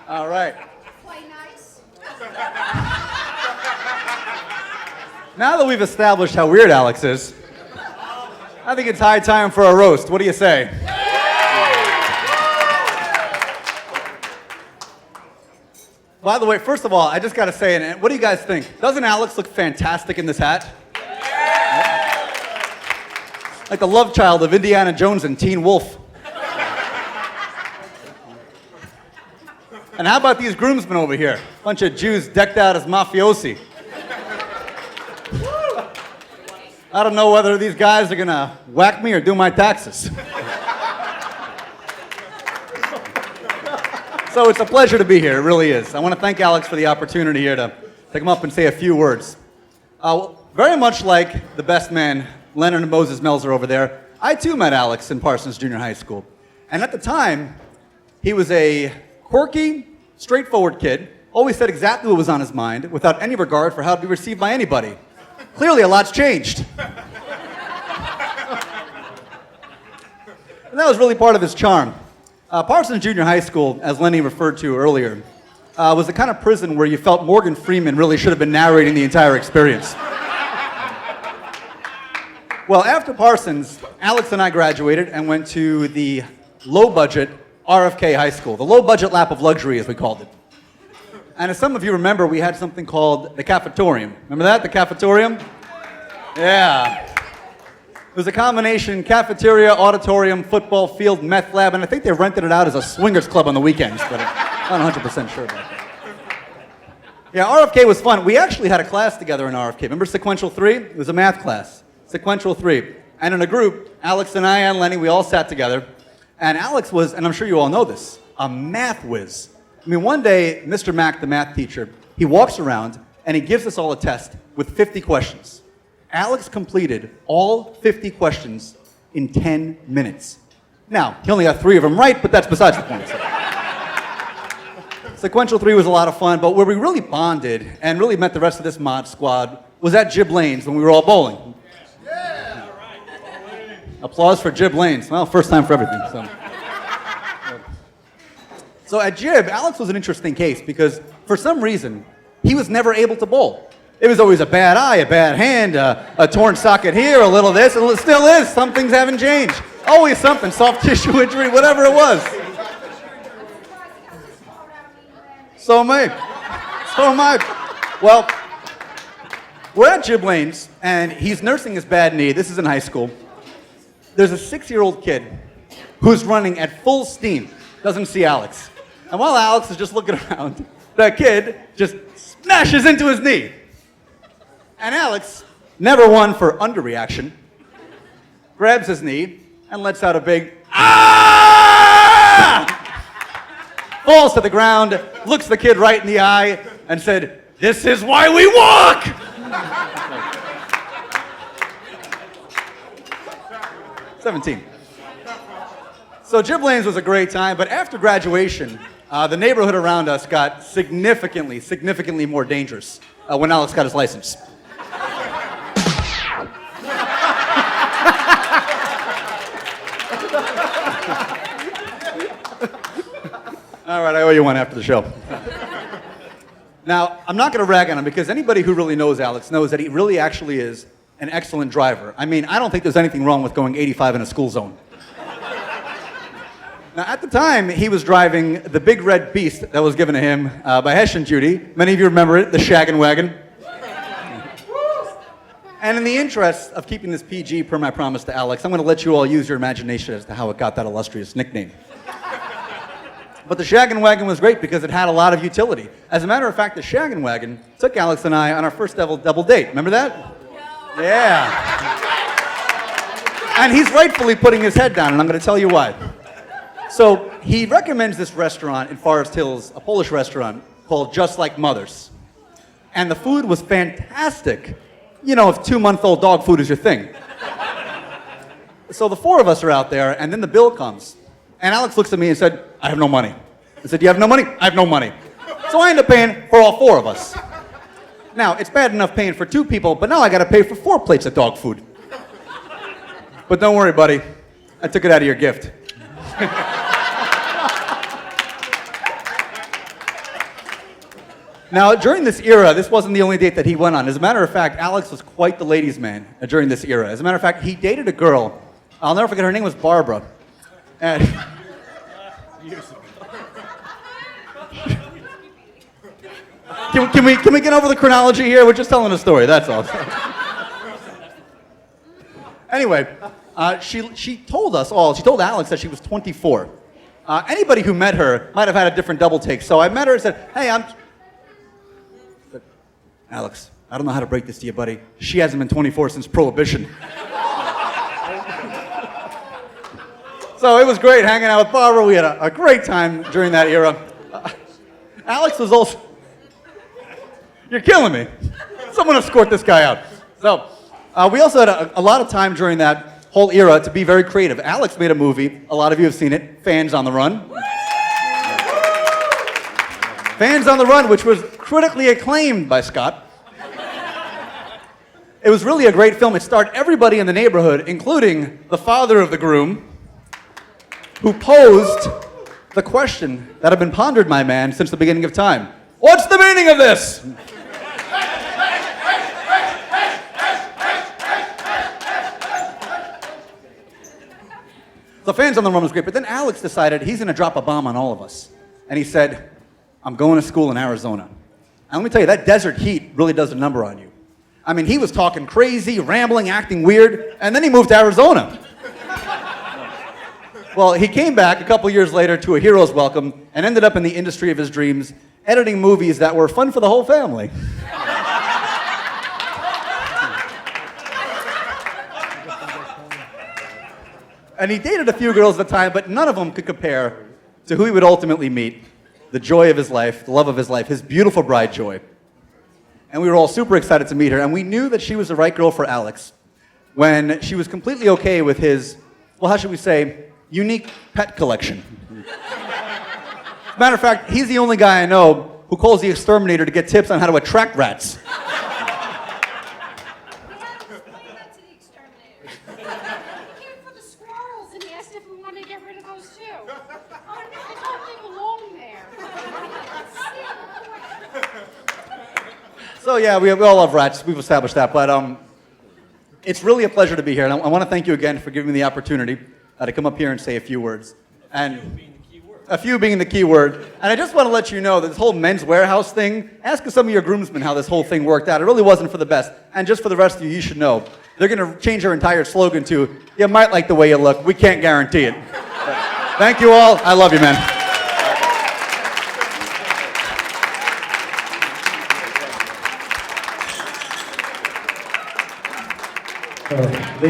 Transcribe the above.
All right. Play nice. Now that we've established how weird Alex is, I think it's high time for a roast. What do you say? By the way, first of all, I just got to say, and what do you guys think? Doesn't Alex look fantastic in this hat? Like the love child of Indiana Jones and Teen Wolf. And how about these groomsmen over here? Bunch of Jews decked out as mafiosi. I don't know whether these guys are gonna whack me or do my taxes. So it's a pleasure to be here, it really is. I want to thank Alex for the opportunity here to come up and say a few words. Very much like the best man, Leonard and Moses Melzer over there, I too met Alex in Parsons Junior High School. And at the time, he was a quirky, straightforward kid, always said exactly what was on his mind without any regard for how to be received by anybody. Clearly, a lot's changed. And that was really part of his charm. Parsons Junior High School, as Lenny referred to earlier, was the kind of prison where you felt Morgan Freeman really should have been narrating the entire experience. Well, after Parsons, Alex and I graduated and went to the low-budget RFK High School, the low-budget lap of luxury, as we called it. And as some of you remember, we had something called the cafetorium. Remember that, the cafetorium? Yeah. It was a combination cafeteria, auditorium, football field, meth lab, and I think they rented it out as a swingers club on the weekends, but I'm not 100% sure about that. Yeah, RFK was fun. We actually had a class together in RFK. Remember Sequential 3? It was a math class. Sequential 3. And in a group, Alex and I and Lenny, we all sat together. And Alex was, and I'm sure you all know this, a math whiz. I mean, one day, Mr. Mack, the math teacher, he walks around and he gives us all a test with 50 questions. Alex completed all 50 questions in 10 minutes. Now, he only got 3 of them right, but that's besides the point. Sequential 3 was a lot of fun, but where we really bonded and really met the rest of this mod squad was at Jib Lane's when we were all bowling. Yeah. Applause for Jib Lane's. Well, first time for everything. So at Jib, Alex was an interesting case because for some reason, he was never able to bowl. It was always a bad eye, a bad hand, a torn socket here, a little this, and it still is. Some things haven't changed. Always something, soft tissue injury, whatever it was. So am I. Well, we're at Jib Lane's, and he's nursing his bad knee. This is in high school. There's a 6-year-old kid who's running at full steam, doesn't see Alex. And while Alex is just looking around, that kid just smashes into his knee. And Alex, never one for underreaction, grabs his knee and lets out a big ah! Falls to the ground, looks the kid right in the eye, and said, "This is why we walk!" 17. So Jib Lane's was a great time, but after graduation, the neighborhood around us got significantly more dangerous when Alex got his license. All right, I owe you one after the show. Now, I'm not going to rag on him because anybody who really knows Alex knows that he really actually is an excellent driver. I mean, I don't think there's anything wrong with going 85 in a school zone. Now, at the time, he was driving the big red beast that was given to him by Hesh and Judy. Many of you remember it, the Shaggin' Wagon. And in the interest of keeping this PG per my promise to Alex, I'm going to let you all use your imagination as to how it got that illustrious nickname. But the Shaggin' Wagon was great because it had a lot of utility. As a matter of fact, the Shaggin' Wagon took Alex and I on our first double date. Remember that? No. Yeah. And he's rightfully putting his head down, and I'm going to tell you why. So he recommends this restaurant in Forest Hills, a Polish restaurant called Just Like Mother's. And the food was fantastic. You know, if 2-month-old dog food is your thing. So the 4 of us are out there, and then the bill comes. And Alex looks at me and said, "I have no money." I said, "You have no money?" "I have no money." So I end up paying for all 4 of us. Now, it's bad enough paying for 2 people, but now I got to pay for 4 plates of dog food. But don't worry, buddy. I took it out of your gift. Now, during this era, this wasn't the only date that he went on. As a matter of fact, Alex was quite the ladies' man during this era. As a matter of fact, he dated a girl. I'll never forget, her name was Barbara. And can we get over the chronology here? We're just telling a story, that's all. Anyway, she told us all, she told Alex that she was 24. Anybody who met her might have had a different double take. So I met her and said, hey, Alex, I don't know how to break this to you, buddy. She hasn't been 24 since Prohibition. So it was great hanging out with Barbara. We had a great time during that era. Alex was also... You're killing me. Someone escort this guy out. So we also had a lot of time during that whole era to be very creative. Alex made a movie. A lot of you have seen it, Fans on the Run. Fans on the Run, which was critically acclaimed by Scott. It was really a great film. It starred everybody in the neighborhood, including the father of the groom, who posed the question that had been pondered, my man, since the beginning of time. What's the meaning of this? The Fans on the Run was great, but then Alex decided he's going to drop a bomb on all of us. And he said, I'm going to school in Arizona. And let me tell you, that desert heat really does a number on you. I mean, he was talking crazy, rambling, acting weird, and then he moved to Arizona. Well, he came back a couple years later to a hero's welcome and ended up in the industry of his dreams, editing movies that were fun for the whole family. And he dated a few girls at the time, but none of them could compare to who he would ultimately meet, the joy of his life, the love of his life, his beautiful bride, Joy. And we were all super excited to meet her, and we knew that she was the right girl for Alex when she was completely okay with his, well, how should we say, unique pet collection. As a matter of fact, he's the only guy I know who calls the exterminator to get tips on how to attract rats. So yeah, we all love rats. We've established that. But it's really a pleasure to be here. And I want to thank you again for giving me the opportunity to come up here and say a few words. And a few being the key word. And I just want to let you know that this whole Men's Warehouse thing, ask some of your groomsmen how this whole thing worked out. It really wasn't for the best. And just for the rest of you, you should know. They're going to change their entire slogan to, you might like the way you look. We can't guarantee it. Thank you all. I love you, man.